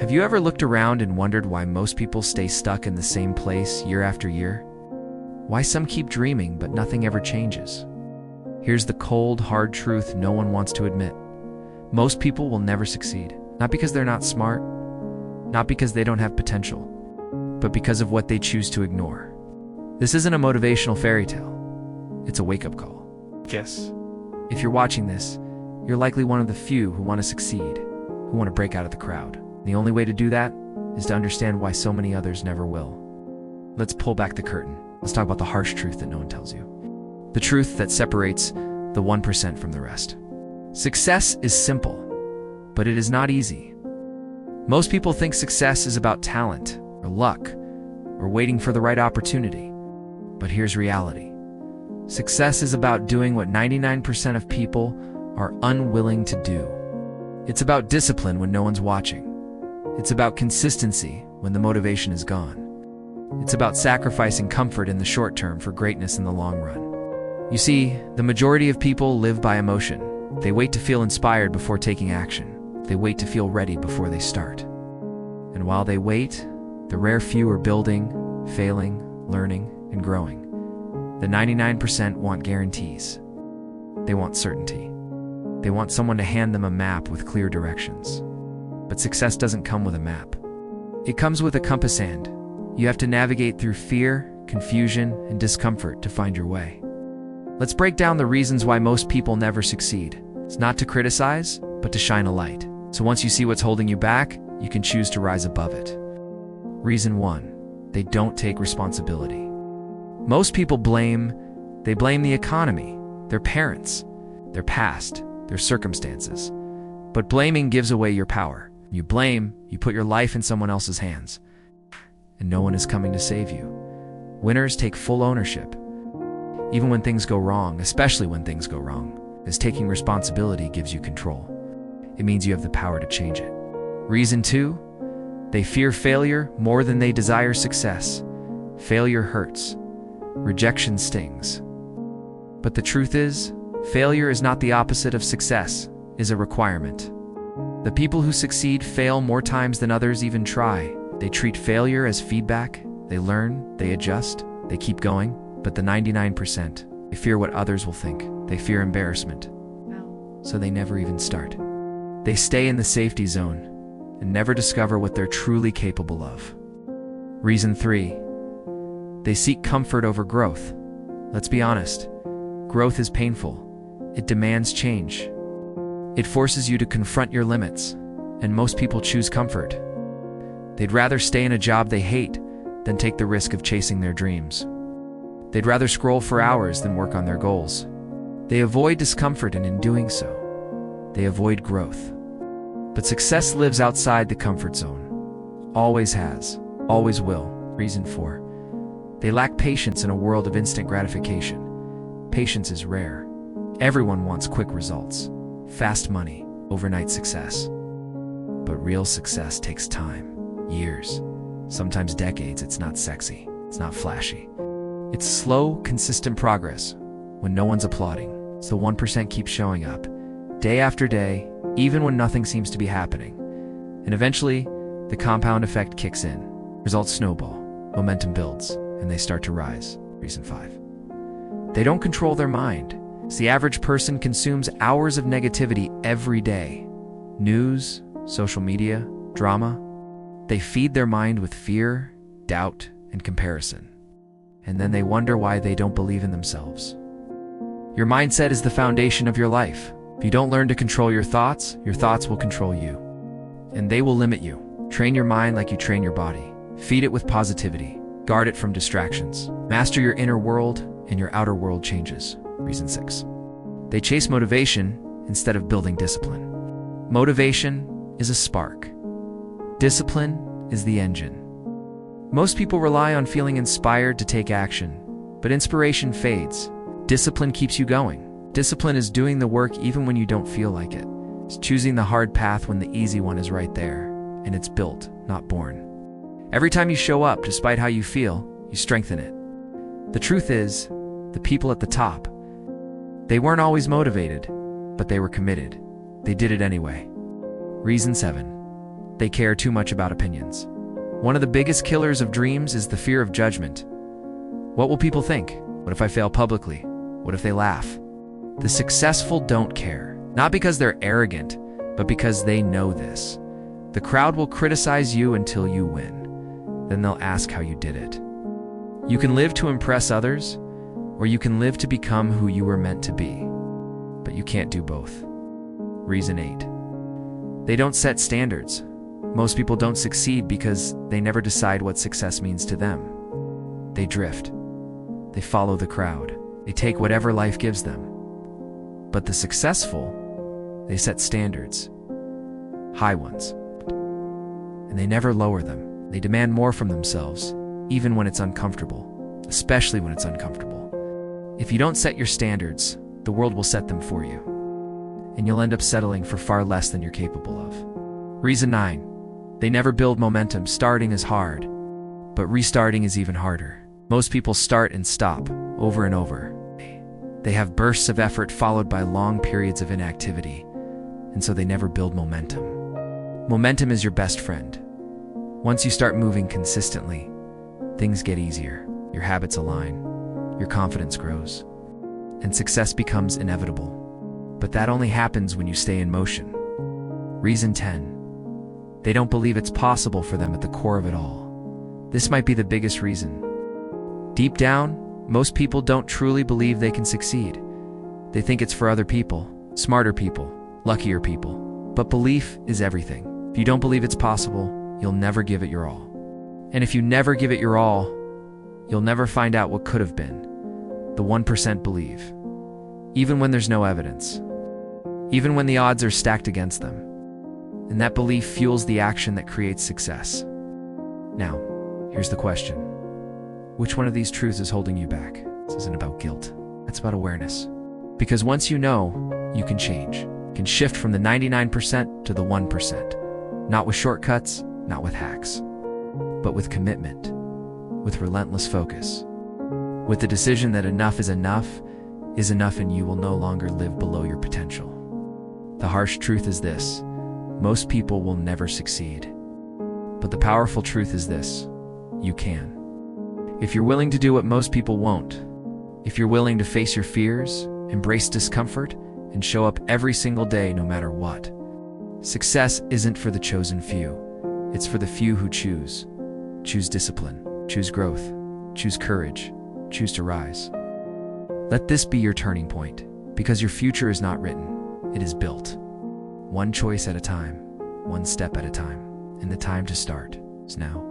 Have you ever looked around and wondered why most people stay stuck in the same place year after year? Why some keep dreaming but nothing ever changes? Here's the cold, hard truth no one wants to admit. Most people will never succeed, not because they're not smart, not because they don't have potential, but because of what they choose to ignore. This isn't a motivational fairy tale. It's a wake-up call. Yes. If you're watching this, you're likely one of the few who want to succeed, who want to break out of the crowd. The only way to do that is to understand why so many others never will. Let's pull back the curtain. Let's talk about the harsh truth that no one tells you. The truth that separates the 1% from the rest. Success is simple, but it is not easy. Most people think success is about talent, or luck, or waiting for the right opportunity. But here's reality. Success is about doing what 99% of people are unwilling to do. It's about discipline when no one's watching. It's about consistency when the motivation is gone. It's about sacrificing comfort in the short term for greatness in the long run. You see, the majority of people live by emotion. They wait to feel inspired before taking action. They wait to feel ready before they start. And while they wait, the rare few are building, failing, learning, and growing. The 99% want guarantees. They want certainty. They want someone to hand them a map with clear directions. But success doesn't come with a map. It comes with a compass hand. You have to navigate through fear, confusion, and discomfort to find your way. Let's break down the reasons why most people never succeed. It's not to criticize, but to shine a light. So once you see what's holding you back, you can choose to rise above it. Reason 1, they don't take responsibility. Most people blame the economy, their parents, their past, their circumstances. But blaming gives away your power. You blame, you put your life in someone else's hands, and no one is coming to save you. Winners take full ownership. Even when things go wrong, especially when things go wrong, as taking responsibility gives you control. It means you have the power to change it. Reason 2, they fear failure more than they desire success. Failure hurts. Rejection stings. But the truth is, failure is not the opposite of success, is a requirement. The people who succeed fail more times than others even try. They treat failure as feedback. They learn, they adjust, they keep going. But the 99%, they fear what others will think. They fear embarrassment. So they never even start. They stay in the safety zone and never discover what they're truly capable of. Reason 3, they seek comfort over growth. Let's be honest, growth is painful. It demands change. It forces you to confront your limits, and most people choose comfort. They'd rather stay in a job they hate than take the risk of chasing their dreams. They'd rather scroll for hours than work on their goals. They avoid discomfort, and in doing so, they avoid growth. But success lives outside the comfort zone. Always has, always will. Reason 4, they lack patience in a world of instant gratification. Patience is rare. Everyone wants quick results. Fast money, overnight success. But real success takes time, years, sometimes decades. It's not sexy, it's not flashy. It's slow, consistent progress when no one's applauding. So 1% keeps showing up, day after day, even when nothing seems to be happening. And eventually, the compound effect kicks in. Results snowball, momentum builds, and they start to rise. Reason 5, they don't control their mind. The average person consumes hours of negativity every day. News, social media, drama. They feed their mind with fear, doubt, and comparison. And then they wonder why they don't believe in themselves. Your mindset is the foundation of your life. If you don't learn to control your thoughts will control you. And they will limit you. Train your mind like you train your body. Feed it with positivity. Guard it from distractions. Master your inner world, and your outer world changes. Reason 6, they chase motivation instead of building discipline. Motivation is a spark. Discipline is the engine. Most people rely on feeling inspired to take action, but inspiration fades. Discipline keeps you going. Discipline is doing the work even when you don't feel like it. It's choosing the hard path when the easy one is right there, and it's built, not born. Every time you show up, despite how you feel, you strengthen it. The truth is, the people at the top, they weren't always motivated, but they were committed. They did it anyway. Reason 7, They care too much about opinions. One of the biggest killers of dreams is the fear of judgment. What will people think? What if I fail publicly? What if they laugh? The successful don't care, not because they're arrogant, but because they know this. The crowd will criticize you until you win. Then they'll ask how you did it. You can live to impress others, or you can live to become who you were meant to be. But you can't do both. Reason 8. They don't set standards. Most people don't succeed because they never decide what success means to them. They drift. They follow the crowd. They take whatever life gives them. But the successful, they set standards. High ones. And they never lower them. They demand more from themselves, even when it's uncomfortable, especially when it's uncomfortable. If you don't set your standards, the world will set them for you. And you'll end up settling for far less than you're capable of. Reason 9. They never build momentum. Starting is hard, but restarting is even harder. Most people start and stop, over and over. They have bursts of effort followed by long periods of inactivity, and so they never build momentum. Momentum is your best friend. Once you start moving consistently, things get easier, your habits align, your confidence grows, and success becomes inevitable. But that only happens when you stay in motion. Reason 10. They don't believe it's possible for them at the core of it all. This might be the biggest reason. Deep down, most people don't truly believe they can succeed. They think it's for other people, smarter people, luckier people. But belief is everything. If you don't believe it's possible, you'll never give it your all. And if you never give it your all, you'll never find out what could have been. The 1% believe. Even when there's no evidence. Even when the odds are stacked against them. And that belief fuels the action that creates success. Now, here's the question. Which one of these truths is holding you back? This isn't about guilt. It's about awareness. Because once you know, you can change. You can shift from the 99% to the 1%. Not with shortcuts, not with hacks, but with commitment, with relentless focus, with the decision that enough is enough and you will no longer live below your potential. The harsh truth is this. Most people will never succeed. But the powerful truth is this: you can. If you're willing to do what most people won't, if you're willing to face your fears, embrace discomfort, and show up every single day no matter what. Success isn't for the chosen few. It's for the few who choose. Choose discipline, choose growth, choose courage, choose to rise. Let this be your turning point, because your future is not written, it is built. One choice at a time, one step at a time, and the time to start is now.